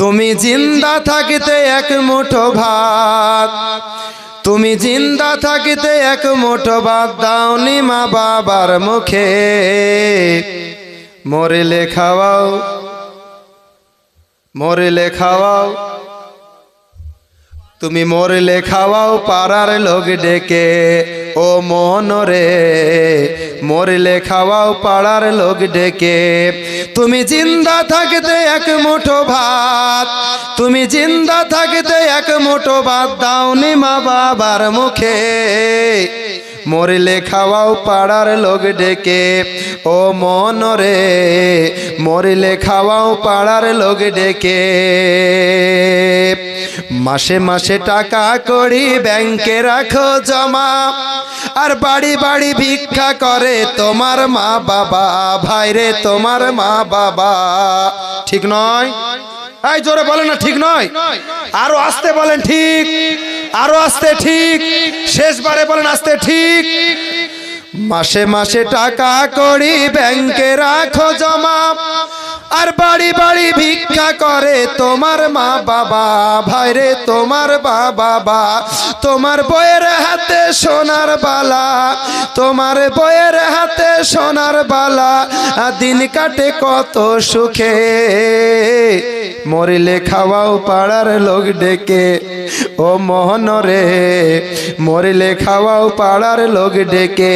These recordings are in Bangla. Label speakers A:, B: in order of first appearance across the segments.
A: তুমি জিন্দা থাকিতে এক মুঠো ভাত, তুমি জিন্দা থাকিতে এক মুঠো ভাত দাওনি মা বাবার মুখে, মরিলে খাওয়াও, মরিলে খাওয়াও, তুমি মরিলে খাওয়াও পাড়ার লোক ডেকে, ও মনরে মরিলে খাওয়াও পাড়ার লোক ডেকে। তুমি জিন্দা থাকিতে এক মুঠো ভাত, তুমি জিন্দা থাকিতে এক মুঠো ভাত দাওনি মা বাবার মুখে, মরিলে খাওয়াও পাড়ার লোক ডেকে, ও মনরে মরিলে খাওয়াও পাড়ার লোক ডেকে। মাসে মাসে টাকা কড়ি ব্যাংকে রাখো জমা, আর বাড়ি বাড়ি ভিক্ষা করে তোমার মা বাবা, ভাইরে তোমার মা বাবা। ঠিক নয়? এই জোরে বলেন না ঠিক নয়, আরো আস্তে বলেন ঠিক, আরো আস্তে ঠিক, শেষবারে বলেন আস্তে ঠিক। মাসে মাসে টাকা কড়ি ব্যাংকে রাখো জমা, আর বাড়ি বাড়ি ভিক্ষা করে তোমার মা বাবা, ভাইরে তোমার বাবা। তোমার বইয়ের হাতে সোনার বালা, তোমার বইয়ের হাতে সোনার বালা, দিন কাটে কত সুখে, মরিলে খাওয়াও পাড়ার লোক ডেকে, ও মোহনরে মরিলে খাওয়াও পাড়ার লোক ডেকে।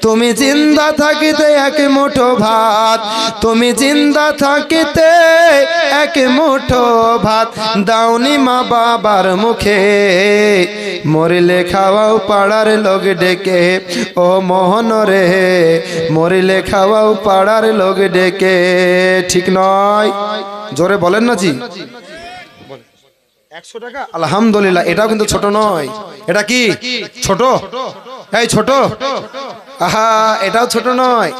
A: তুমি জিন্দা থাকিতে এক মুঠো ভাত, তুমি জিন্দা থাকিতে এক মুঠো ভাত দাওনি মা বাবার মুখে, মরিলে খাওয়াও পাড়ার লোক ডেকে, ও মোহনরে মরিলে খাওয়াও পাড়ার লোক ডেকে। ঠিক নয়? জোরে বলেন না জি। 100 টাকা আলহামদুলিল্লাহ, এটাও কিন্তু ছোট নয়। এটা কি ছোট? এই ছোট, আহা এটাও ছোট নয়।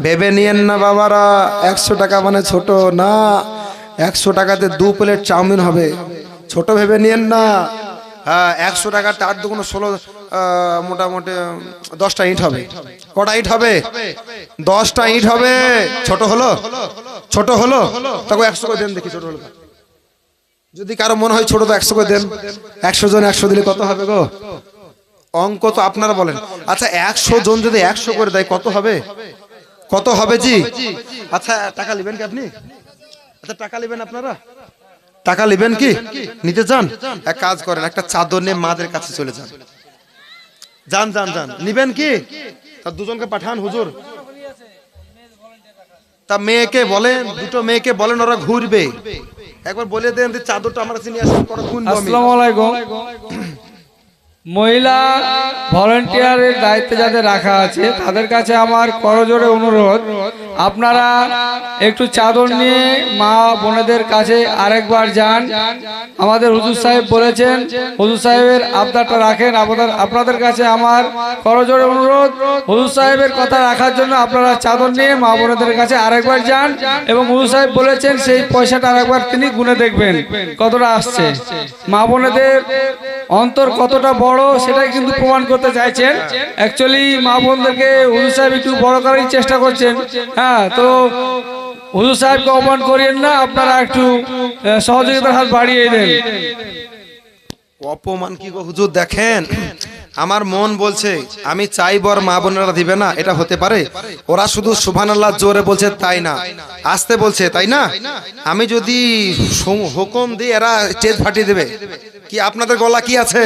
A: ভেবে নিয়েন না বাবারা 100 টাকা মানে ছোট না, 100 টাকাতে 2 প্লেট চাউমিন হবে, ছোট ভেবে নিয়েন না। হ্যাঁ 100 টাকার 8 দুগুণ 16, মোটামুটি 10টা ইট হবে। কটা ইট হবে? 10টা ইট হবে। ছোট হলো? ছোট হলো? তখন 100 করে দেন দেখি ছোট হলো। যদি কারো মনে হয় ছোট তো 100 করে দেন। 100 জন 100 দিলে কত হবে গো? অঙ্ক তো আপনারা বলেন। আচ্ছা 100 জন যদি 100 করে দেয় কত হবে? কত হবে জি? আচ্ছা টাকা নেবেন কি আপনি? আচ্ছা টাকা নেবেন আপনারা? টাকা নেবেন কি? নিতে চান? এক কাজ করেন, একটা চাদর নিয়ে মাদের কাছে চলে যান। যান যান যান, নিবেন কি? তা দুজনকে পাঠান হুজুর। তা মেয়েকে বলেন, দুটো মেয়েকে বলেন ওরা ঘুরবে। একবার বলে দেন যে চাদরটা আমার কাছে নিয়ে আসেন, পরে গুনবো আমি।
B: আসসালামু আলাইকুম। মহিলা ভলান্টিয়ারের দায়িত্বে যাদের রাখা আছে তাদের কাছে আমার করজোড়ে অনুরোধ, আপনারা একটু চাদর নিয়ে মা বোনেদের কাছে আরেকবার যান। আমাদের হুজুর সাহেব বলেছেন, হুজুর সাহেবের আবদারটা রাখেন। আপনাদের কাছে আমার করজোড়ে অনুরোধ, হুজুর সাহেবের কথা রাখার জন্য আপনারা চাদর নিয়ে মা বোনেদের কাছে আরেকবার যান, এবং হুজুর সাহেব বলেছেন সেই পয়সাটা আরেকবার তিনি গুনে দেখবেন কতটা আসছে। মা বোনেদের অন্তর কতটা বড় সেটাই কিন্তু প্রমাণ করতে চাইছেন। অ্যাকচুয়ালি মা বোনদেরকে হুজুর সাহেব একটু বড় করার চেষ্টা করছেন। হ্যাঁ, তো হুজুর সাহেবকে অপমান করিয়েন না, আপনারা একটু সহযোগিতার হাত বাড়িয়ে দেন।
A: অপমান কি গো হুজুর? দেখেন আমার মন বলছে আমি চাইব আর মা বোনেরা দিবে না, এটা হতে পারে? ওরা শুধু সুবহানাল্লাহ জোরে বলছে তাই না, আসতে বলছে তাই না। আমি যদি হুকুম দিই এরা স্টেজ ফাটিয়ে দেবে। কি আপনাদের গলা কি আছে?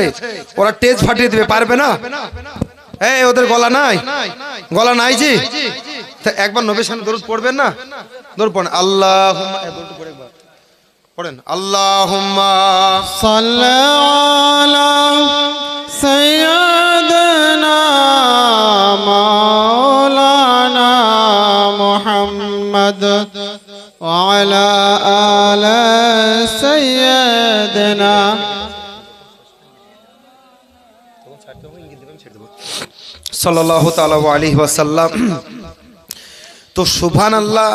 A: ওরা স্টেজ ফাটিয়ে দেবে, পারবে না? এই ওদের গলা নাই, গলা নাই জি। একবার নবীর সামনে দরুদ পড়বেন না? দরুদ পড়েন, আল্লাহুম্মা, দরুদ পড়ে একবার পড়েন, আল্লাহুম্মা
C: সাল্লি আলা সাইয়্যিদিনা মাওলানা মুহাম্মদ ওয়া আলা আলি সাইয়্যিদিনা।
A: সাল্লাল্লাহু তাআলা আলাইহি ওয়াসাল্লাম। তো সুবহানাল্লাহ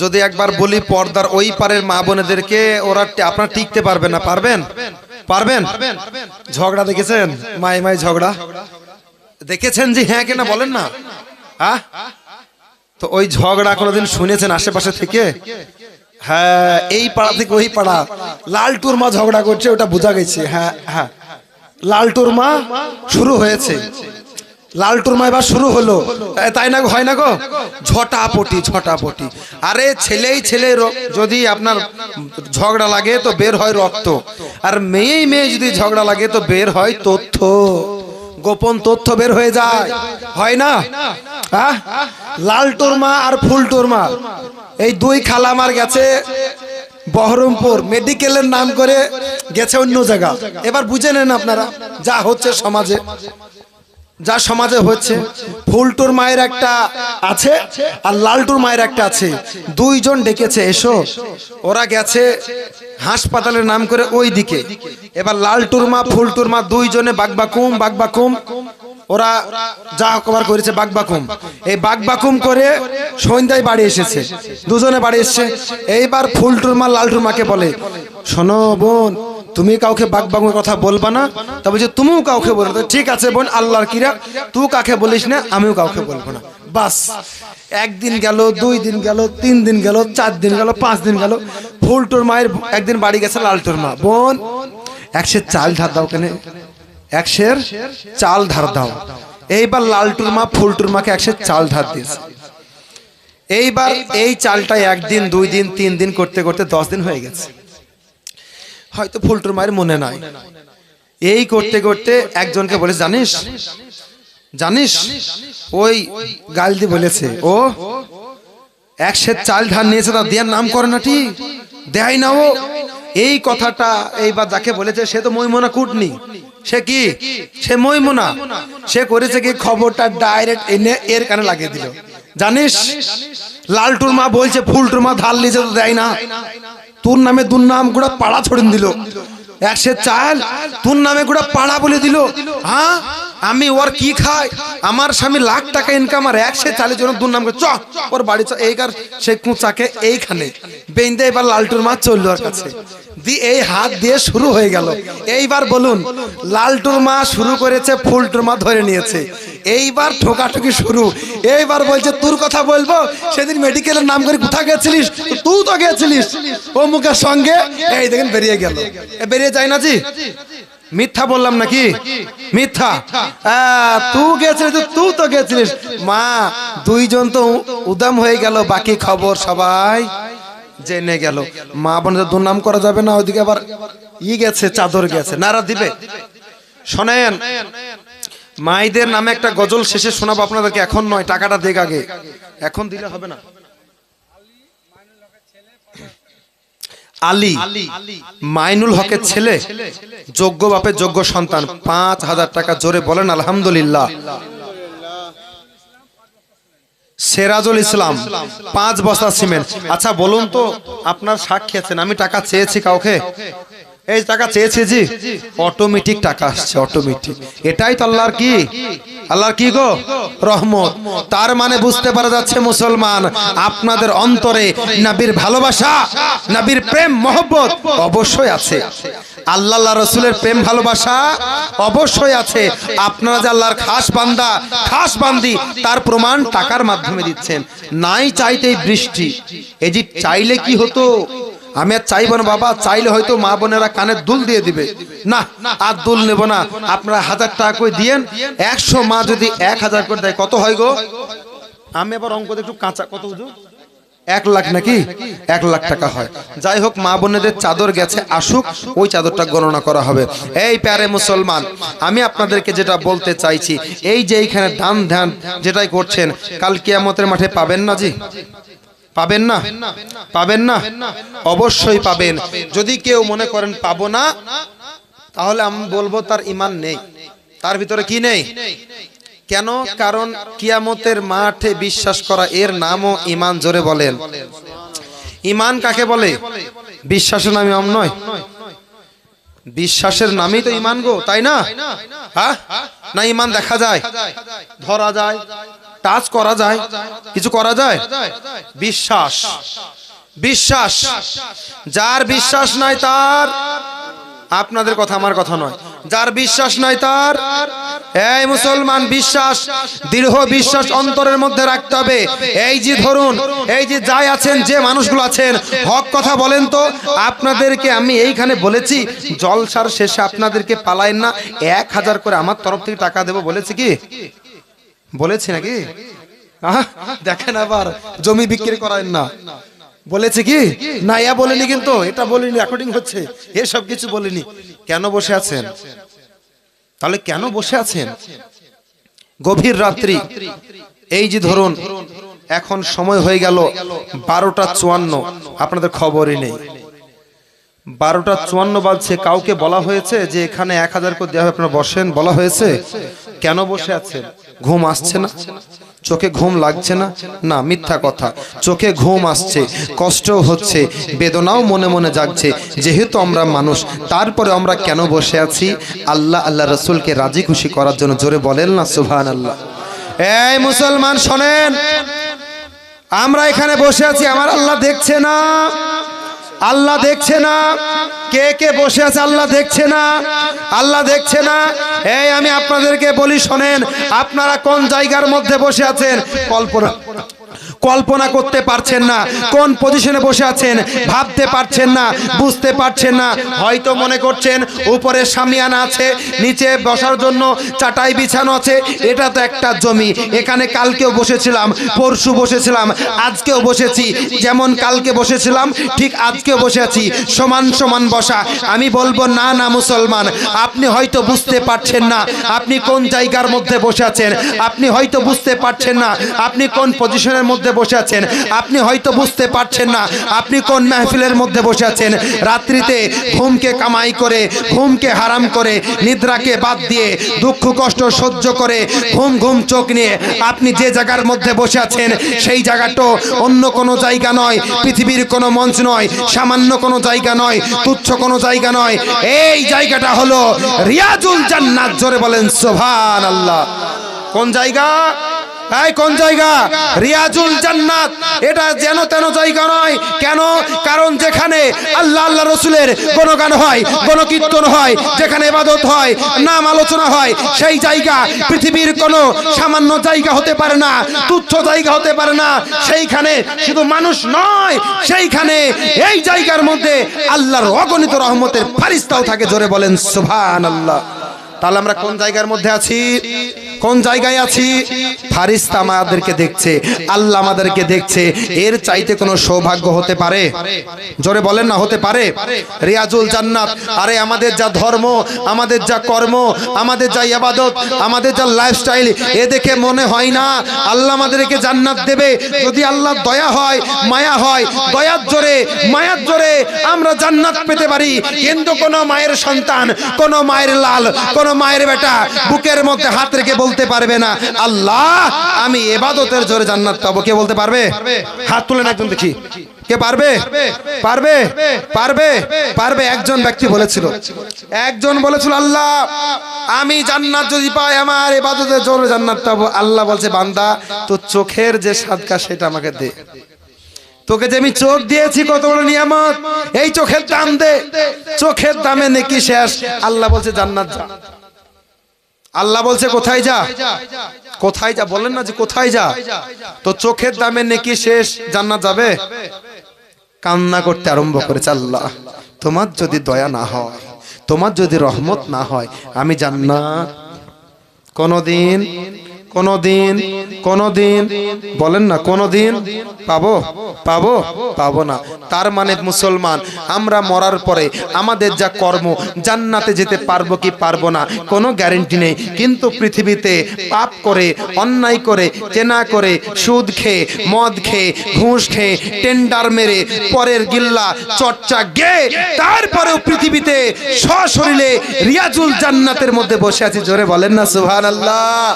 A: যদি একবার বলি পর্দার ওই পারের মা বোনেদেরকে, ওরা আপনারা টিকতে পারবেন না। পারবেন? পারবেন? ঝগড়া দেখেছেন? মাই মাই ঝগড়া দেখেছেন জি? হ্যাঁ কিনা বলেন না। হ্যাঁ, তো ওই ঝগড়া কোনোদিন শুনেছেন আশেপাশে থেকে? হ্যাঁ, এই পাড়া থেকে ওই পাড়া লালটুর মা ঝগড়া করছে, ওটা বোঝা গেছে। হ্যাঁ হ্যাঁ, লালটুর মা শুরু হয়েছে, লালটুর মা এবার শুরু হলো, তাই না? হয় না গো, ঝটাপটি ঝটাপটি। আরে ছেলেই ছেলে যদি আপনার ঝগড়া লাগে তো বের হয় রক্ত, আর মেয়েই মেয়ে যদি ঝগড়া লাগে তো বের হয় তথ্য, গোপন তথ্য বের হয়ে যায়, হয় না? হ্যাঁ, লালটুর মা আর ফুলটুর মা এই দুই খালামার গেছে বহরমপুর, মেডিকেলের নাম করে গেছে অন্য জায়গা। এবার বুঝে নেন আপনারা যা হচ্ছে সমাজে, যা সমাজে হচ্ছে। ফুলটুর মায়ের একটা আছে আর লালটুর মায়ের একটা আছে, দুইজন ডেকেছে এসো, ওরা গেছে হাসপাতালের নাম করে ওই দিকে। এবার লালটুর মা ফুলটুর মা দুইজনে বাগবাকুম বাগবাকুম, ওরা যা কভার করেছে বাগবাকুম, এই বাগবাকুম করে সন্ধ্যায় বাড়ি এসেছে, দুজনে বাড়ি এসছে। এইবার ফুলটুর মা লালটুর মাকে বলে, শোনো বোন, তুমি কাউকে বাগবাগুর কথা বলবা না। তা বলছে তুমিও কাউকে বলো না। ঠিক আছে বোন, আল্লাহর কিরা, তুই কাকে বলিস না, আমিও কাউকে বলবো না। বাস, একদিন গেল, 2 দিন গেল, 3 দিন গেল, 4 দিন গেল, 5 দিন গেল। ফুলটুর মায়ের একদিন বাড়ি গেছে লালটুর মা, বোন 1 সের চাল ধার দাও, কেন 1 সের চাল ধার দাও। এইবার লালটুর মা ফুলটুর মাকে 1 সের চাল ধার দিয়েছে। এইবার এই চালটা 1 দিন 2 দিন 3 দিন করতে করতে 10 দিন হয়ে গেছে। হয়তো ফুলটুর মায়ের মনে নাই, এই করতে করতে একজনকে বলে, জানিস জানিস ওই গাল দিয়ে বলেছে, ও 1 সের চাল ধার নিয়েছে, তা দেওয়ার নাম করে না, ঠিক দেয় না ও। এই কথাটা এইবার যাকে বলেছে সে তো মইমনা কুটনি, সে কি, সে মইমনা, সে করেছে কি খবরটা ডাইরেক্ট এনে এর কানে লাগিয়ে দিল। জানিস লালটুর মা বলছে ফুলটুর মা ধার নিয়েছে তো দেয় না, তোর নামে দুর্নাম গোটা পাড়া ছড়িয়ে দিল। 1 সের চাল তোর নামে গোটা পাড়া বলে দিল। হ্যাঁ, আমি ওর কি খাই, আমার স্বামী লাখ টাকা ইনকাম, আর 1 সের চালের জন্য দুর্নাম করে চ ওর বাড়ি চ। এইকার সে কুচাকে এইখানে বেঁধে এবার লালটুর মা চললো ওর কাছে, দিয়ে এই হাত দিয়ে শুরু হয়ে গেল। এইবার বলুন, লালটুর মা শুরু করেছে, ফুলটুর মা ধরে নিয়েছে, এইবার ঠোকাঠুকি শুরু। এইবার বলছে তোর কথা বলবো, সেদিন মেডিকেলের নাম করে কোথায় গেছিলিস, তুই তো গেছিলিস ও মুখের সঙ্গে। এই দেখেন বেরিয়ে গেল, বেরিয়ে যায় না জি, মিথ্যা বললাম নাকি, মিথ্যা। তুই গেছিলিস, তুই তো গেছিলিস। মা দুইজন তো উদাম হয়ে গেল, বাকি খবর সবাই জেনে গেল। মা বোনদের দুর্নাম করা যাবে না, ওইদিকে আবার গেছে, চাদর গেছে, নারা দিবে। শোনেন, মাইদের নামে একটা গজল শেষে শোনাবো আপনাদেরকে, এখন নয়, টাকাটা দেখ আগে, এখন দিলে হবে না। আলী মাইনুল হকের ছেলে, যোগ্য বাপের যোগ্য সন্তান, 5000 টাকা, জোরে বলেন আলহামদুলিল্লাহ। সেরাজুল ইসলাম 5 বস্তা সিমেন্ট। আচ্ছা বলুন তো, আপনার সাক্ষী আছেন, আমি টাকা চেয়েছি কাউকে, এই টাকা চেয়েছি জি, অটোমেটিক টাকা আসছে, অটোমেটিক। এটাই তো আল্লাহর কি, আল্লাহর কি গো, রহমত। তার মানে বুঝতে পারা যাচ্ছে মুসলমান, আপনাদের অন্তরে নবীর ভালোবাসা, নবীর প্রেম মহব্বত অবশ্যই আছে, আল্লাহ রাসূলের প্রেম ভালোবাসা অবশ্যই আছে। আপনারা যে আল্লাহর খাস বান্দা, খাস বান্দি, তার প্রমাণ টাকার মাধ্যমে দিচ্ছেন। নাই চাইতেই বৃষ্টি, এই যে চাইলে কি হতো, আমি আর চাইব না বাবা, চাইলে হয়তো মা বোনেরা কানে দুল দিয়ে দিবে, না আর দুল নেব না, আপনারা 1000 টাকা করে দিয়েন, 100 মা যদি 1000 করে দেয় কত হয় গো? আমি আবার অঙ্ক একটু কাঁচা, কত বুঝো, 1 লাখ নাকি, 1 লাখ টাকা হয়। যাই হোক, মা বোনেদের চাদর গেছে, আসুক, ওই চাদরটা গণনা করা হবে। এই প্যারে মুসলমান, আমি আপনাদেরকে যেটা বলতে চাইছি, এই যে এইখানে দান ধ্যান যেটাই করছেন, কাল কিয়ামতের মাঠে পাবেন না জি, পাবেন না, পাবেন না, অবশ্যই পাবেন। যদি কেউ মনে করেন পাবো না, তাহলে আমি বলবো তার ঈমান নেই, তার ভিতরে কি নেই। কেন? কারণ কিয়ামতের মাঠে বিশ্বাস করা, এর নামও ঈমান। জোরে বলেন, ঈমান কাকে বলে? বিশ্বাসের নাম ঈমান নয়, বিশ্বাসের নামই তো ঈমান গো, তাই না? হ্যাঁ না, ঈমান দেখা যায়, ধরা যায়, টাচ করা যায়, কিছু করা যায়। বিশ্বাস, বিশ্বাস, যার বিশ্বাস নাই তার, আপনাদের কথা আমার কথা নয়, যার বিশ্বাস নাই তার এই মুসলমান, বিশ্বাস, দৃঢ় বিশ্বাস অন্তরের মধ্যে রাখতে হবে। এই যে ধরুন, এই যে যাই আছেন, যে মানুষগুলো আছেন, হক কথা বলেন তো। আপনাদেরকে আমি এইখানে বলেছি জলসার শেষে আপনাদেরকে পালায়েন না, 1000 করে আমার তরফ থেকে টাকা দেবো বলেছি কি? বলেছি নাকি? দেখেন আবার জমি বিক্রি করায়েন না, বলেছে কি না? ইয়া বলিনি, কিন্তু এটা বলিনি, রেকর্ডিং হচ্ছে, এসব কিছু বলিনি। কেন বসে আছেন তাহলে? কেন বসে আছেন? গভীর রাত্রি, এই যে ধরুন এখন সময় হয়ে গেল 12:54, আপনাদের খবরই নেই। 12:54 বাজছে, কাউকে বলা হয়েছে যে এখানে 1000 করে দেওয়া হবে, আপনারা বসেন, বলা হয়েছে? কেন বসে আছেন? ঘুম আসছে না? চোখে ঘুম লাগছে না? না, মিথ্যা কথা। চোখে ঘুম আসছে, কষ্ট হচ্ছে, বেদনাও মনে মনে জাগছে। যেহেতু আমরা মানুষ, তারপরে আমরা কেন বসে আছি? আল্লাহ আল্লাহ রসুলকে রাজি খুশি করার জন্য। জোরে বলেন না সুবহানাল্লাহ। এই মুসলমান শোনেন, আমরা এখানে বসে আছি, আমার আল্লাহ দেখছে না? আল্লাহ দেখছে না? কে কে বসে আছে আল্লাহ দেখছে না? আল্লাহ দেখছে না? এই আমি আপনাদেরকে বলি শোনেন, আপনারা কোন জায়গার মধ্যে বসে আছেন কল্পনা করতে পারছেন না। কোন পজিশনে বসে আছেন ভাবতে পারছেন না, বুঝতে পারছেন না। হয়তো মনে করছেন উপরে শামিয়ানা আছে, নিচে বসার জন্য চাটাই বিছানো আছে, এটা তো একটা জমি, এখানে কালকেও বসেছিলাম, পরশু বসেছিলাম, আজকেও বসেছি, যেমন কালকে বসেছিলাম ঠিক আজকেও বসে আছি, সমান সমান বসা। আমি বলবো না না মুসলমান, আপনি হয়তো বুঝতে পারছেন না আপনি কোন জায়গার মধ্যে বসে আছেন, আপনি হয়তো বুঝতে পারছেন না আপনি কোন পজিশনের মধ্যে বসে আছেন, আপনি হয়তো বুঝতে পারছেন না আপনি কোন মাহফিলের মধ্যে বসে আছেন। রাত্রিতে ঘুমকে কামাই করে, ঘুমকে হারাম করে, নিদ্রাকে বাদ দিয়ে, দুঃখ কষ্ট সহ্য করে, ঘুম ঘুম চোখ নিয়ে আপনি যে জায়গার মধ্যে বসে আছেন, সেই জায়গাটা অন্য কোনো জায়গা নয়, পৃথিবীর কোনো মঞ্চ নয়, সামান্য কোনো জায়গা নয়, তুচ্ছ কোনো জায়গা নয়। এই জায়গাটা হলো রিয়াজুল জান্নাত। জোরে বলেন সুবহানাল্লাহ। কোন জায়গা? এই কোন জায়গা? রিয়াজুল জান্নাত। এটা যেন তেন জায়গা নয়। কেন? কারণ যেখানে আল্লাহ আল্লাহ রসুলের গুণগান হয়, গণকীর্তন হয়, যেখানে ইবাদত হয়, নাম আলোচনা হয়, সেই জায়গা পৃথিবীর কোনো সামান্য জায়গা হতে পারে না, তুচ্ছ জায়গা হতে পারে না। সেইখানে শুধু মানুষ নয়, সেইখানে এই জায়গার মধ্যে আল্লাহর অগণিত রহমতের ফারিস্তাও থাকে। জোরে বলেন সুবহানাল্লাহ। তাহলে আমরা কোন জায়গার মধ্যে আছি? কোন জায়গায় আছি? ফারিস্তা আমাদেরকে দেখছে, আল্লাহ আমাদেরকে দেখছে। এর চাইতে কোনো সৌভাগ্য হতে পারে? জোরে বলেন না, হতে পারে? রিয়াজুল জান্নাত। আরে আমাদের যা ধর্ম, আমাদের যা কর্ম, আমাদের যা ইবাদত, আমাদের যা লাইফস্টাইল, এ দেখে মনে হয় না আল্লাহ আমাদেরকে জান্নাত দেবে। যদি আল্লাহ দয়া হয়, মায়া হয়, দয়ার জোরে, মায়ার জোরে আমরা জান্নাত পেতে পারি। কিন্তু কোন মায়ের সন্তান, কোন মায়ের লাল, কোন মায়ের বেটা বুকের মধ্যে হাত রেখে বলতে পারবে না আল্লাহ আমি ইবাদতের জোরে জান্নাত পাবো। কে বলতে পারবে? হাত তুলেন একজন দেখি, কে পারবে? পারবে? পারবে? পারবে? একজন ব্যক্তি বলেছিল, একজন বলেছিল আল্লাহ আমি জান্নাত যদি পাই, আমার ইবাদতের জোরে জান্নাত পাবো। আল্লাহ বলছে বান্দা তো চোখের যে সাদকা সেটা আমাকে দে। তোকে যে আমি চোখ দিয়েছি, কত বড় নিয়ামত, এই চোখের দাম দে। চোখের দামে নেকি শেষ। আল্লাহ বলছে জান্নাত যা। আল্লাহ বলছে কোথায় যা? কোথায় যা? বলেন না যে কোথায় যা? তো চোখের দামে নেকি শেষ, জান্নাত যাবে? কান্না করতে আরম্ভ করেছে, আল্লাহ তোমার যদি দয়া না হয়, তোমার যদি রহমত না হয়, আমি জান্নাত কোনদিন কোনদিন কোনদিন বলেন না কোনদিন পাবো? পাবো? পাবো না। তার মানে মুসলমান, আমরা মরার পরে আমাদের যা কর্ম, জান্নাতে যেতে পারবো কি পারবো না কোনো গ্যারান্টি নেই। কিন্তু পৃথিবীতে পাপ করে, অন্যায় করে, চেনা করে, সুদ খেয়ে, মদ খেয়ে, ঘুষ খেয়ে, টেন্ডার মেরে, পরের গিল্লা চর্চা গে, তারপরেও পৃথিবীতে সশরীরে রিয়াজুল জান্নাতের মধ্যে বসে আছি। জোরে বলেন না সুবহানাল্লাহ।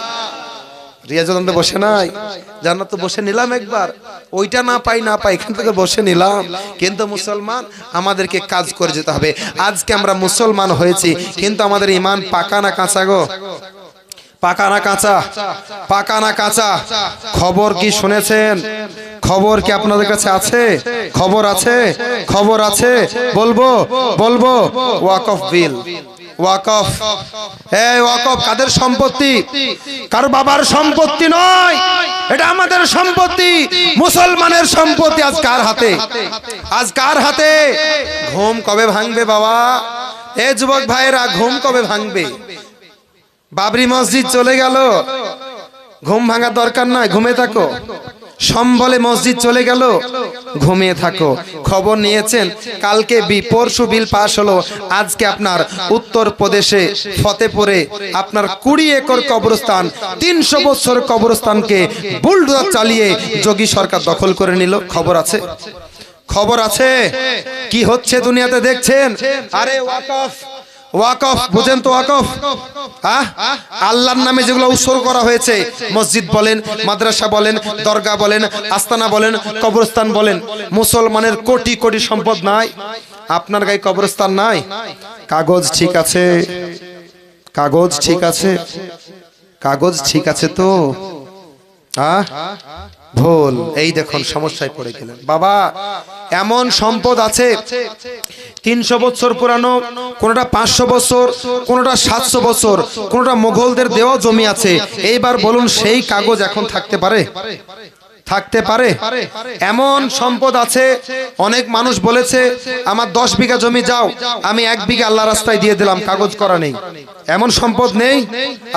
A: রিয়াজুল জান্নাতে বসে নাই, জান্নাত তো বসে নিলাম একবার, ওইটা না পাই না পাই এখান থেকে বসে নিলাম। কিন্তু মুসলমান আমাদেরকে কাজ করে যেতে হবে। আজকে আমরা মুসলমান হয়েছি, কিন্তু আমাদের ঈমান পাকা না কাঁচা গো? পাকা না কাঁচা? পাকা না কাঁচা? খবর কি শুনেছেন? খবর কি আপনাদের কাছে আছে? খবর আছে? খবর আছে? বলবো বলবো। ওয়াকফ বিল, ওয়াকফ। এই ওয়াকফ কাদের সম্পত্তি? কারো বাবার সম্পত্তি নয়, এটা আমাদের সম্পত্তি, মুসলমানের সম্পত্তি। আজ কার হাতে? আজ কার হাতে? ঘুম কবে ভাঙবে বাবা? এ যুবক ভাইরা, ঘুম কবে ভাঙবে? বাবরি মসজিদ চলে গেল, ঘুম ভাঙার দরকার নাই, ঘুমিয়ে থাকো। সম্বলে মসজিদ চলে গেল, ঘুমিয়ে থাকো। খবর নিয়েছেন কালকে পরশু বিল পাশ হলো, আজকে আপনার উত্তর প্রদেশে ফতেপুরে আপনার 20 একর কবরস্থান, 300 বছর কবরস্থানকে বুলডোজার চালিয়ে যোগী সরকার দখল করে নিল। খবর আছে? খবর আছে? কি হচ্ছে দুনিয়াতে দেখছেন? আরে ওয়াকফ, ওয়াকফ বুঝেন তো? ওয়াকফ আল্লাহর নামে যেগুলো উৎসর্গ করা হয়েছে, মসজিদ বলেন, মাদ্রাসা বলেন, দরগা বলেন, আস্তানা বলেন, কবরস্থান বলেন, মুসলমানের কোটি কোটি সম্পদ নাই? আপনার গায়ে কবরস্থান নাই? কাগজ ঠিক আছে? কাগজ ঠিক আছে? কাগজ ঠিক আছে তো? ভুল। এই দেখুন সমস্যায় পড়ে গেলেন বাবা। এমন সম্পদ আছে 300 বছর পুরানো, কোনটা 500 বছর, কোনটা 700 বছর, কোনটা মুঘলদের দেওয়া জমি আছে। এইবার বলুন সেই কাগজ এখন থাকতে পারে? থাকতে পারে? এমন সম্পদ আছে, অনেক মানুষ বলেছে আমার 10 বিঘা জমি যাও, আমি 1 বিঘা আল্লাহ রাস্তায় দিয়ে দিলাম, কাগজ করা নেই। এমন সম্পদ নেই?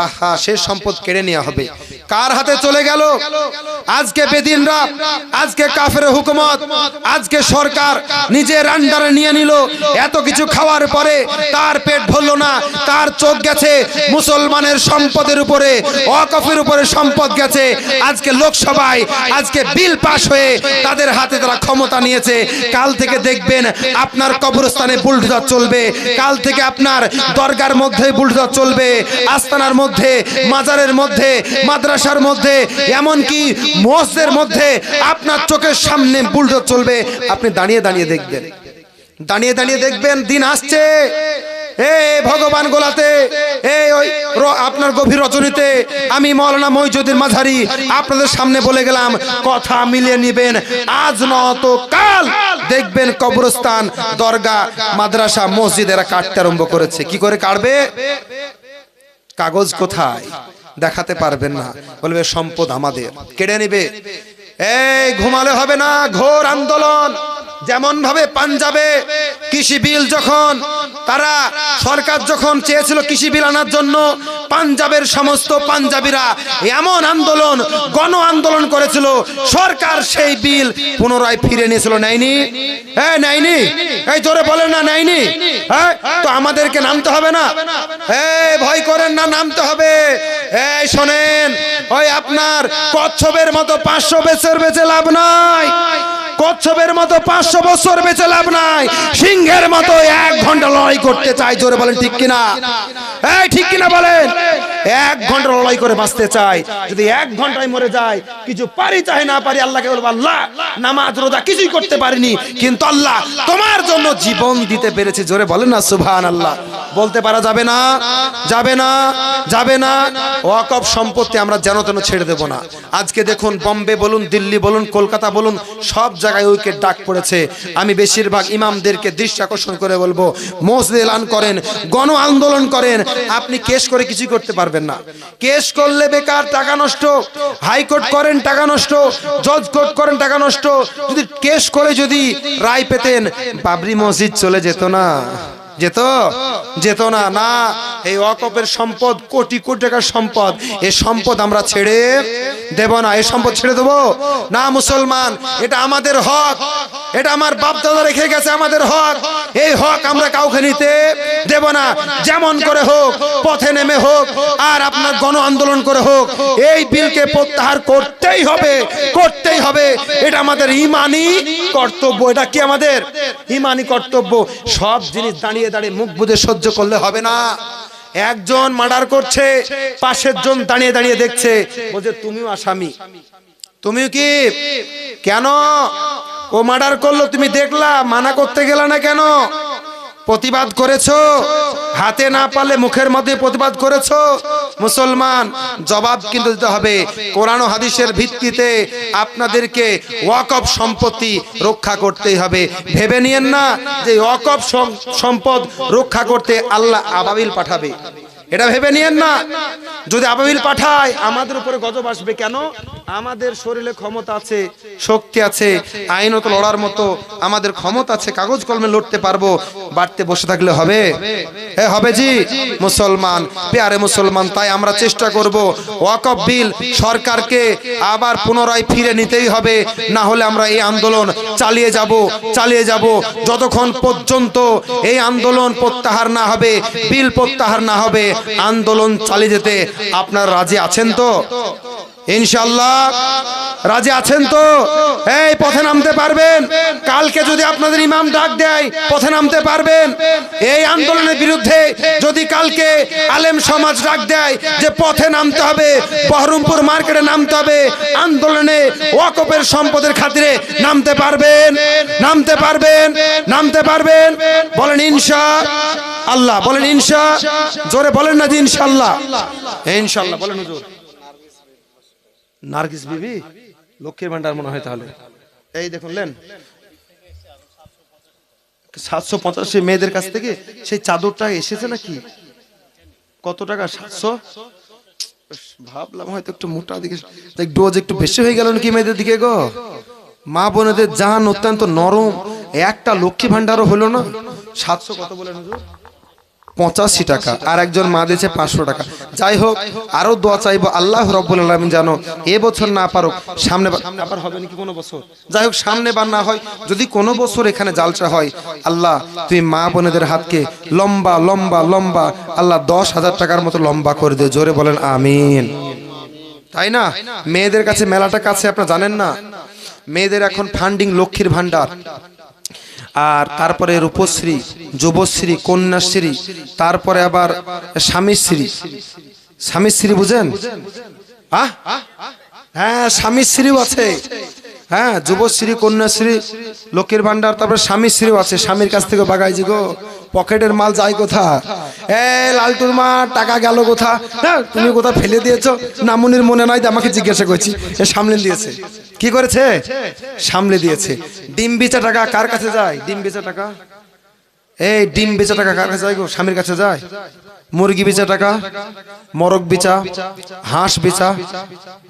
A: আহা, সে সম্পদ কেড়ে নেওয়া হবে। কার হাতে চলে গেল? আজকে বেদিনরা, আজকে কাফের হুকুমত, আজকে সরকার নিজের আন্ডারে নিয়ে নিল। এত কিছু খাওয়ার পরে তার পেট ভরলো না, তার চোখ গেছে মুসলমানের সম্পদের উপরে, ওয়াকফের উপরে সম্পদ গেছে। আজকে লোকসভায় আজকে বিল পাশ হয়ে তাদের হাতে তারা ক্ষমতা নিয়েছে। কাল থেকে দেখবেন আপনার কবরস্থানে বুলডোজার চলবে, কাল থেকে আপনার দরগার মধ্যে বুলডোজার চলবে, আস্তানার মধ্যে, মাজারের মধ্যে, মাদ্রাসার মধ্যে, এমনকি মসজিদের মধ্যে আপনার চোখের সামনে বুলডোজার চলবে। আপনি দাঁড়িয়ে দাঁড়িয়ে দেখবেন, দাঁড়িয়ে দাঁড়িয়ে দেখবেন। দিন আসছে, এই ভগবান গোলাতে, এই ওই আপনার গভীর রজনীতে আমি মাওলানা মইজুদ্দিন মাঝারি আপনাদের সামনে বলে গেলাম, কথা মিলিয়ে নিবেন। আজ নত কাল দেখবেন কবরস্থান, দরগা, মাদ্রাসা, মসজিদ এরা কাটতে আরম্ভ করেছে। কি করে কাটবে? কাগজ কোথায়? দেখাতে পারবেন না, বলবে সম্পদ আমাদের, কেড়ে নিবে। এই ঘুমালে হবে না, ঘোর আন্দোলন। যেমন ভাবে পাঞ্জাবে কৃষি বিল যখন তারা সরকার যখন চেয়েছিল কৃষি বিল আনার জন্য, পাঞ্জাবের সমস্ত পাঞ্জাবিরা এমন আন্দোলন, গণ আন্দোলন করেছিল, সরকার সেই বিল পুনরায় ফিরে নিয়েছিল। নেয়নি? হ্যাঁ নেয়নি? এই জোরে বলেন না নেয়নি? হ্যাঁ, তো আমাদেরকে নামতে হবে না? এই ভয় করেন না, নামতে হবে। এই শোনেন, ওই আপনার কচ্ছপের মতো 500 বছর বেঁচে লাভ নাই, কচ্ছপের মতো 500 বছর বেঁচে লাভ নাই, সিংহের মতো 1 ঘন্টা লড়াই করতে চাই। জোরে বলেন ঠিক কিনা? এই ঠিক কিনা বলেন? 1 ঘন্টা লড়াই করে বাঁচতে চাই। যদি 1 ঘন্টায় মরে যায়, কিছু পারি চাই না পারি, আল্লাহকে বলবো আল্লাহ নামাজ রোজা কিছুই করতে পারিনি, কিন্তু আল্লাহ তোমার জন্য জীবন দিতে পেরেছি। জোরে বলেন না সুবহানাল্লাহ। বলতে পারা যাবে না? যাবে না? যাবে না। ওয়াকফ সম্পত্তি আমরা যেন তেন ছেড়ে দেব না। আজকে দেখুন বম্বে বলুন, দিল্লি বলুন, কলকাতা বলুন, সব জায়গায় উইকেট ডাক পড়েছে। আমি বেশিরভাগ ইমামদেরকে দৃষ্টি আকর্ষণ করে বলবো, মসজিদ এলান করেন, গণ আন্দোলন করেন। আপনি কেস করে কিছু করতে পারবেন না। কেস করলে বেকার, টাকা নষ্ট। হাইকোর্ট করেন, টাকা নষ্ট। জজ কোর্ট করেন, টাকা নষ্ট। যদি কেস করে যদি রায় পেতেন, বাবরি মসজিদ চলে যেত না? যেত? যেত না। না, এই ওয়াকফের সম্পদ কোটি কোটি টাকার সম্পদ, এই সম্পদ আমরা ছেড়ে দেব না। এই সম্পদ ছেড়ে দেবো না মুসলমান। এটা আমাদের হক, এটা আমার বাপ দাদা রেখে গেছে, আমাদের হক। এই হক আমরা কাউকে নিতে দেব না। যেমন করে হোক, পথে নেমে হোক, আর আপনার গণ আন্দোলন করে হোক, এই বিলকে প্রত্যাহার করতেই হবে, করতেই হবে। এটা আমাদের ইমানি কর্তব্য। এটা কি আমাদের ইমানি কর্তব্য? সব জিনিস দাঁড়িয়ে দাঁড়িয়ে মুখ বুজে সহ্য করলে হবে না। একজন মার্ডার করছে, পাশের জন দাঁড়িয়ে দাঁড়িয়ে দেখছে, বলছে তুমিও আসামি, তুমিও কি? কেন ও মার্ডার করলো তুমি দেখলা, মানা করতে গেলা না কেন? প্রতিবাদ করেছো, হাতে না পারলে মুখের মধ্যে প্রতিবাদ করেছো। মুসলমান, জবাব কিন্তু দিতে হবে। কোরআন ও হাদিসের ভিত্তিতে আপনাদেরকে ওয়াকফ সম্পত্তি রক্ষা করতেই হবে। ভেবে নিয়েন না যে ওয়াকফ সম্পদ রক্ষা করতে আল্লাহ আবাবিল পাঠাবে, এটা ভেবে নিয়েন না। যদি আবাবিল পাঠায় আমাদের উপরে গজব আসবে কেন? আমাদের শরীরে ক্ষমতা আছে, শক্তি আছে, আইনত লড়ার মতো আমাদের ক্ষমতা আছে, কাগজ কলমে লড়তে পারবো। বাড়তে বসে থাকলে হবে? হ্যাঁ হবে জি। মুসলমান, পেয়ারে মুসলমান, তাই আমরা চেষ্টা করব ওয়াকফ বিল সরকারকে আবার পুনরায় ফিরে নিতেই হবে, না হলে আমরা এই আন্দোলন চালিয়ে যাব যতক্ষণ পর্যন্ত এই আন্দোলন প্রত্যাহার না হবে, বিল প্রত্যাহার না হবে। আন্দোলন চালিয়ে যেতে আপনারা রাজি আছেন তো? ইনশাআল্লাহ রাজি আছেন তো? এই পথে নামতে পারবেন? কালকে যদি আপনাদের ইমাম ডাক দেয় পথে নামতে পারবেন? এই আন্দোলনের বিরুদ্ধে যদি কালকে আলেম সমাজ ডাক দেয় যে পথে নামতে হবে, বহরমপুর মার্কেটে নামতে হবে, আন্দোলনে ওয়াকফের সম্পদের খাতিরে নামতে পারবেন? নামতে পারবেন? নামতে পারবেন? বলেন ইনশাআল্লাহ, বলেন ইনশাআল্লাহ, জোরে বলেন না জি ইনশাআল্লাহ। ইনশাআল্লাহ বলেন হুজুর। নার্গিস বিবি লক্ষ্মীর ভান্ডার মনে হয় তাহলে। এই দেখুন লেন 785 মেয়েদের কাছ থেকে সেই চাদরটা এসেছে নাকি? কত টাকা? 700। ভাবলাম হয়তো একটু মোটা দিকে, ডোজ একটু বেশি হয়ে গেল নাকি মেয়েদের দিকে গো। মা বোনেদের জান অত্যন্ত নরম, একটা লক্ষ্মী ভান্ডারও হলো না। 700 কত বলেন হুজুর? 85 টাকা। আর একজন মা দিয়েছে 500 টাকা। যাই হোক, আরো দোয়া চাইবো আল্লাহ রাব্বুল আলামিন জানো এবছর না পারো সামনে আবার হবে নাকি কোনো বছর, যাই হোক সামনে বার না হয়, যদি কোনো বছর এখানে জালসা হয়, আল্লাহ তুমি মা বোনেদের হাতকে লম্বা লম্বা লম্বা আল্লাহ 10,000 টাকার মতো লম্বা করে দিও। জোরে বলেন আমিন। তাই না? মেয়েদের কাছে মেলাটা কাছে, আপনারা জানেন না? মেয়েদের এখন ফান্ডিং লক্ষ্মীর ভান্ডার, আর তারপরে রূপশ্রী, যুবশ্রী, কন্যাশ্রী, তারপরে আবার স্বামীশ্রী। স্বামীশ্রী বুঝেন? হ্যাঁ স্বামীশ্রীও আছে। হ্যাঁ যুবশ্রী, কন্যাশ্রী, লক্ষ্মীর ভান্ডার, তারপরে স্বামীশ্রীও আছে। স্বামীর কাছ থেকে বাগাইছি গো, পকেটের মাল যায় কোথা? লালটুর মা টাকা গেল কোথা? হ্যাঁ তুমি কোথা ফেলে দিয়েছো? নামুনির মনে নাই, আমাকে জিজ্ঞাসা করছি। সামলে দিয়েছে। কি করেছে? সামলে দিয়েছে। ডিম বেচা টাকা কার কাছে যায়? ডিম বেচা টাকা, এই ডিম বেচা টাকা কার কাছে যায় গো? স্বামীর কাছে যায়। মুরগি বেচা টাকা, মরগ বেচা, হাঁস বেচা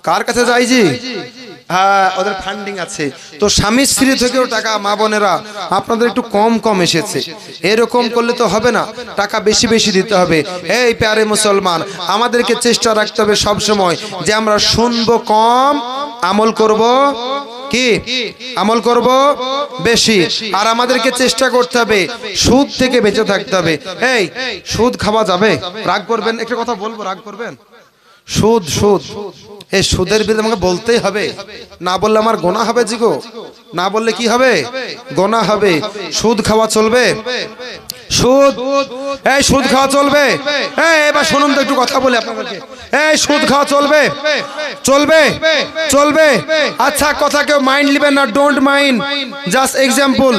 A: কার কাছে যায় জি? হ্যাঁ ওদের ফান্ডিং আছে। তো স্বামী স্ত্রী থেকেও টাকা মা বোনেরা আপনাদের একটু কম কম এসেছে, এরকম করলে তো হবে না, টাকা বেশি বেশি দিতে হবে। এই প্যারে মুসলমান, আমাদেরকে চেষ্টা রাখতে হবে সব সময় যে আমরা শুনবো কম, আমল করব কি? আমল করব বেশি। আর আমাদেরকে চেষ্টা করতে হবে সুদ থেকে বেঁচে থাকতে হবে। এই সুদ খাওয়া যাবে? রাগ করবেন? একটা কথা বলবো, রাগ করবেন? সুদ সুদ এই সুদের বিরুদ্ধে আমাকে বলতেই হবে, না বললে আমার গোনা হবে জি গো। না বললে কি হবে? গোনা হবে। সুদ খাওয়া চলবে? সুদ, এই সুদ খাওয়া চলবে? এবার শুনুন তো একটু কথা বলে আপনাদেরকে। এই সুদ খাওয়া চলবে? চলবে? চলবে। আচ্ছা কথা কেউ মাইন্ড নেবেন না, ডোন্ট মাইন্ড, জাস্ট এক্সাম্পল।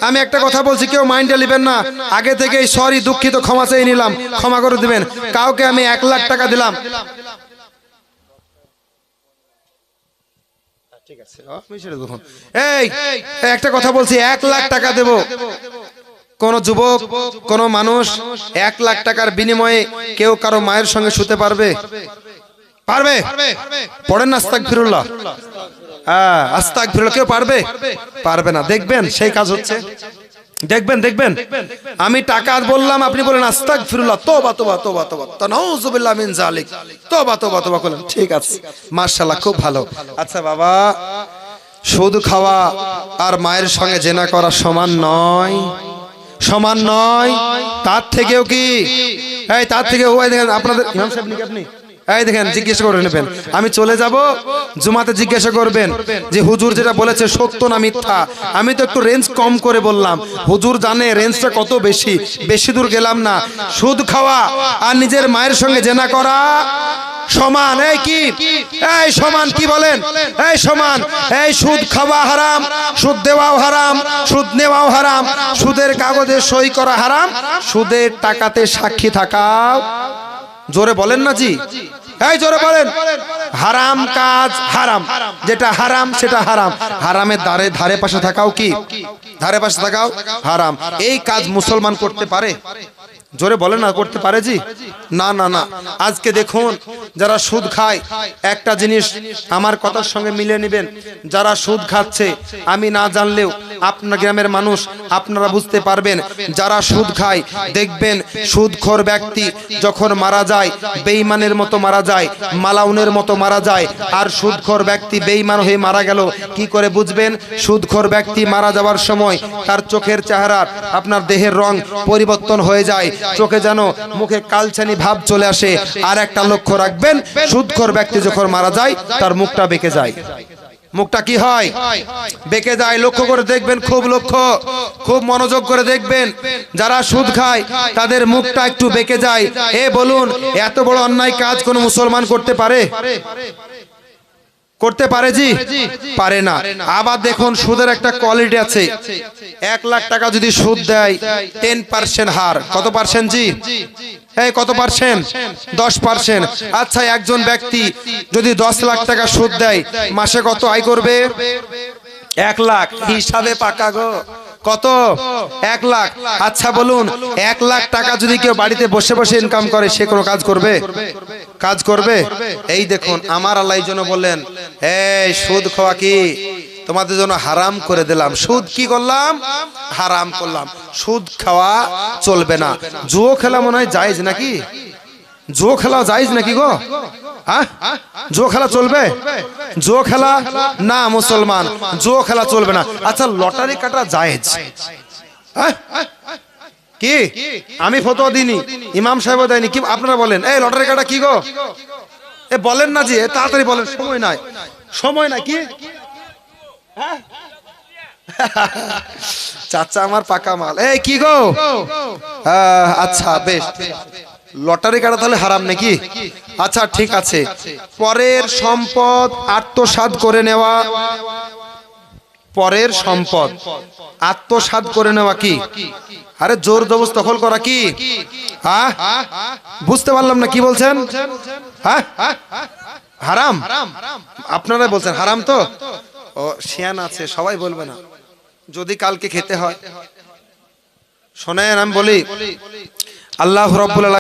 A: আমি একটা কথা বলছি, কেউ মাইন্ডে নেবেন না। আগে থেকেই সরি, দুঃখিত, ক্ষমা চেয়ে নিলাম, ক্ষমা করে দিবেন। কাউকে আমি 1 লাখ টাকা দিলাম, ঠিক আছে এই একটা কথা বলছি, 1 লাখ টাকা দেব। কোন যুবক, কোন মানুষ 1 লাখ টাকার বিনিময়ে কেউ কারো মায়ের সঙ্গে শুতে পারবে? পারবে? পড়েন না আস্তাগফিরুল্লাহ। হ্যাঁ আস্তাগফিরুল্লাহ। কেউ পারবে? পারবে না। দেখবেন সেই কাজ হচ্ছে, দেখবেন দেখবেন। আমি টাকা বললাম, আপনি বলেন আস্তাগফিরুল্লাহ, তওবা তওবা তওবা তওবা, তানাউযুবিল্লাহ মিন যালিক, তওবা তওবা তওবা করলেন, ঠিক আছে মাশাআল্লাহ, খুব ভালো। আচ্ছা বাবা, সুদ খাওয়া আর মায়ের সঙ্গে জেনা করা সমান নয়? সমান নয়? তার থেকেও কি, এই তার থেকে ওই দেখেন আপনাদের ইমাম সাহেব নাকি আপনি? এই দেখেন জিজ্ঞাসা করে নেবেন, আমি চলে যাব জুমাতে, জিজ্ঞাসা করবেন যে হুজুর যেটা বলেছে সত্য না মিথ্যা। আমি তো একটু রেঞ্জ কম করে বললাম, হুজুর জানে রেঞ্জটা কত বেশি, বেশি দূর গেলাম না। সুদ খাওয়া আর নিজের মায়ের সঙ্গে জেনা করা সমান। এই কি, এই সমান কি বলেন? এই সমান। এই সুদ খাওয়া হারাম, সুদ দেওয়াও হারাম, সুদ নেওয়াও হারাম, সুদের কাগজে সই করা হারাম, সুদের টাকাতে সাক্ষী থাকাও। জোরে বলেন না জি, এই জোরে বলেন। হারাম কাজ হারাম, যেটা হারাম সেটা হারাম। হারামের ধারে ধারে পাশে থাকাও কি, ধারে পাশে থাকাও হারাম। এই কাজ মুসলমান করতে পারে? জোরে বলেন না, করতে পারে জি? না না না। আজকে দেখুন যারা সুদ খায়, একটা জিনিস আমার কথার সঙ্গে মিলিয়ে নেবেন, যারা সুদ খাচ্ছে, আমি না জানলেও আপনার গ্রামের মানুষ আপনারা বুঝতে পারবেন, যারা সুদ খায় দেখবেন সুদখোর ব্যক্তি যখন মারা যায় বেঈমানের মতো মারা যায়, মালাউনের মতো মারা যায়। আর সুদখোর ব্যক্তি বেঈমান হয়ে মারা গেল কি করে বুঝবেন? সুদখোর ব্যক্তি মারা যাওয়ার সময় তার চোখের চেহারা, আপনার দেহের রং পরিবর্তন হয়ে যায়, চোখে যেন মুখে কালচানি ভাব চলে আসে। আর একটা লক্ষ্য রাখবেন, সুদখোর ব্যক্তি যখন মারা যায় তার মুখটা বেঁকে যায়। মুখটা কি হয়? বেঁকে যায়। লক্ষ্য করে দেখবেন, খুব মনোযোগ করে দেখবেন, যারা সুদ খায় তাদের মুখটা একটু বেঁকে যায়। এ বলুন, এত বড় অন্যায় কাজ কোন মুসলমান করতে পারে? করতে পারে জি? পারে না। আবার দেখুন সুদের একটা কোয়ালিটি আছে। 1 লাখ টাকা যদি সুদ দেয় 10% হার। কত পার্সেন্ট জি? এই কত পার্সেন্ট? 10%। আচ্ছা, একজন ব্যক্তি যদি 10 লাখ টাকা সুদ দেয় মাসে কত আয় করবে? 1 লাখ। হিসাবে পাকা গো। কত? 1 লাখ। আচ্ছা বলুন, 1 লাখ টাকা যদি কেউ বাড়িতে বসে বসে ইনকাম করে, সে কোনো কাজ করবে? কাজ করবে? এই দেখুন, আমার আল্লাহ এই জন্য বললেন, এই সুদ খাওয়া কি তোমাদের জন্য হারাম করে দিলাম। সুদ কি করলাম? হারাম করলাম। সুদ খাওয়া চলবে না। জুয়ো খেলা মনে হয় জায়েজ নাকি? জুয়ো খেলা জায়েজ নাকি গো? হ্যাঁ, জুয়ো খেলা চলবে? জুয়ো খেলা না মুসলমান, জুয়ো খেলা চলবে না। আচ্ছা, লটারি কাটা জায়েজ? হ্যাঁ, কি? আমি ফতোয়া দিইনি, ইমাম সাহেবও দেয়নি, কি আপনারা বলেন? এই লটারি কাটা কি গো? এ বলেন না জি, তাড়াতাড়ি বলেন, সময় নাই, সময় নাই। কি চাচা আমার পাকা মাল। এই কি গো? আচ্ছা বেশ, লটারি কাটা তাহলে হারাম নাকি? আচ্ছা ঠিক আছে। পরের সম্পদ আত্মসাৎ করে নেওয়া, পরের সম্পদ আত্মসাৎ করে নেওয়া কি? আরে জোর জবরদস্ত দখল করা কি? হ্যাঁ, বুঝতে পারলাম না, কি বলছেন? হ্যাঁ, হারাম। আপনারা বলছেন হারাম তো? ও শিয়ান আছে, সবাই বলবে না, যদি কালকে খেতে হয়। শোনেন আমি বলি, আল্লাহ রাব্বুল আলামিন